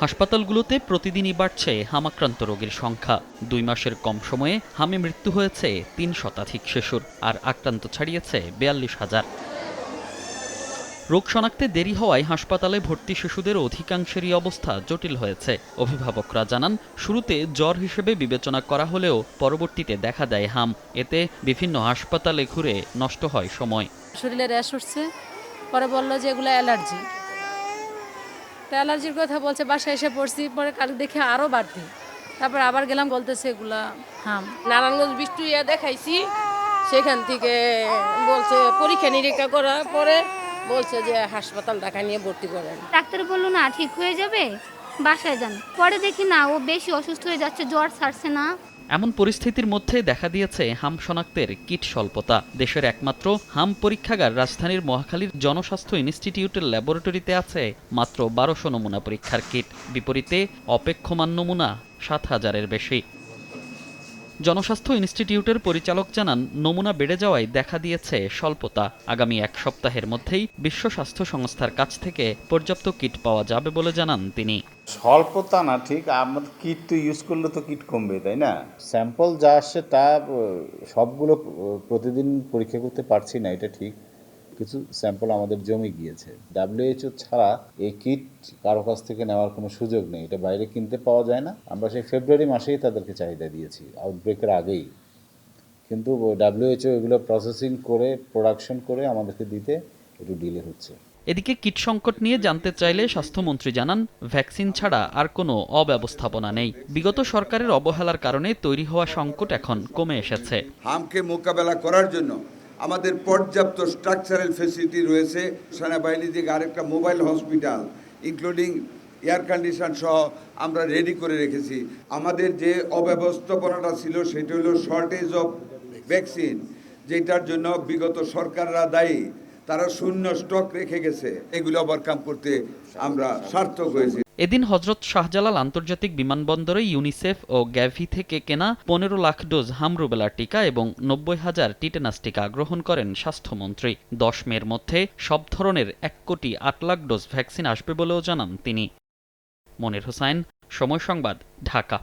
হাসপাতালগুলোতে প্রতিদিনই বাড়ছে হামাক্রান্ত রোগীর সংখ্যা। ২ মাসের কম সময়ে হামে মৃত্যু হয়েছে ৩ শতাধিক শিশুর, আর আক্রান্ত ছাড়িয়েছে ৪২,০০০। রোগ শনাক্তে দেরি হওয়ায় হাসপাতালে ভর্তি শিশুদের অধিকাংশেরই অবস্থা জটিল হয়েছে। অভিভাবকরা জানান, শুরুতে জ্বর হিসেবে বিবেচনা করা হলেও পরবর্তীতে দেখা দেয় হাম। এতে বিভিন্ন হাসপাতালে ঘুরে নষ্ট হয় সময়। শরীরে র্যাশ উঠছে, পরে বললো যে এগুলো অ্যালার্জি। অ্যালার্জির কথা বলছে, বাসায় এসে পড়ছি, পরে কাল দেখে আরও বাড়তি। তারপর আবার গেলাম, বলতেছে এগুলা হাম। নারায়ণগঞ্জ বিষ্টুইয়া দেখাইছি, সেখান থেকে বলছে পরীক্ষা নিরীক্ষা করার পরে বলছে যে হাসপাতাল ঢাকা নিয়ে ভর্তি করেন। ডাক্তার বললো না ঠিক হয়ে যাবে, বাসায় যান। পরে দেখি না, ও বেশি অসুস্থ হয়ে যাচ্ছে, জ্বর ছাড়ছে না। এমন পরিস্থিতির মধ্যে দেখা দিয়েছে হাম শনাক্তের কিট স্বল্পতা। দেশের একমাত্র হাম পরীক্ষাগার রাজধানীর মহাখালীর জনস্বাস্থ্য ইনস্টিটিউটের ল্যাবরেটরিতে আছে মাত্র ১২০০ নমুনা পরীক্ষার কিট। বিপরীতে অপেক্ষমান নমুনা ৭,০০০-এর বেশি। জনস্বাস্থ্য ইনস্টিটিউটের পরিচালক জানান, নমুনা বেড়ে যাওয়ায় দেখা দিয়েছে স্বল্পতা। আগামী ১ সপ্তাহের মধ্যেই বিশ্ব স্বাস্থ্য সংস্থার কাছ থেকে পর্যাপ্ত কিট পাওয়া যাবে বলে জানান তিনি। স্বল্পতা না, ঠিক আমাদের কিট তো ইউজ করলে তো কিট কমবে, তাই না? স্যাম্পল যা আসছে তা সবগুলো প্রতিদিন পরীক্ষা করতে পারছি না, এটা ঠিক। কিছু স্যাম্পল আমাদের জমে গিয়েছে। WHO ছাড়া এই কিট কারো কাছ থেকে নেওয়ার কোনো সুযোগ নেই, এটা বাইরে কিনতে পাওয়া যায় না। আমরা সেই ফেব্রুয়ারি মাসেই তাদেরকে চাহিদা দিয়েছি, আউটব্রেকের আগেই। কিন্তু WHO এগুলো প্রসেসিং করে প্রোডাকশন করে আমাদেরকে দিতে একটু ডিলে হচ্ছে। এদিকে কিট সংকট নিয়ে জানতে চাইলে স্বাস্থ্যমন্ত্রী জানান, ভ্যাকসিন ছাড়া আর কোনো অব্যবস্থাপনা নেই। বিগত সরকারের অবহেলার কারণে তৈরি হওয়া সংকট এখন কমে এসেছে। হামকে মোকাবেলা করার জন্য আমাদের পর্যাপ্ত স্ট্রাকচারাল ফেসিলিটি রয়েছে। সেনাবাহিনী থেকে আরেকটা mobile hospital including air condition সহ আমরা রেডি করে রেখেছি। আমাদের যে অব্যবস্থাপনাটা ছিল সেটা হলো শর্টেজ অফ ভ্যাকসিন, যেটার জন্য বিগত সরকাররা দায়ী। তারা শূন্য স্টক রেখে গেছে, এগুলো ওভারকাম করতে আমরা সার্থক হয়েছি। এদিন হযরত শাহজালাল আন্তর্জাতিক বিমানবন্দরে ইউনিসেফ ও গ্যাভি থেকে কেনা ১৫ লাখ ডোজ হাম রুবেলা টিকা এবং ৯০,০০০ টিটেনাস টিকা গ্রহণ করেন স্বাস্থ্যমন্ত্রী। ১০ মের মধ্যে সব ধরনের ১,৮,০০,০০০ ডোজ ভ্যাকসিন আসবে বলেও জানান তিনি। মনির হোসাইন, সময় সংবাদ, ঢাকা।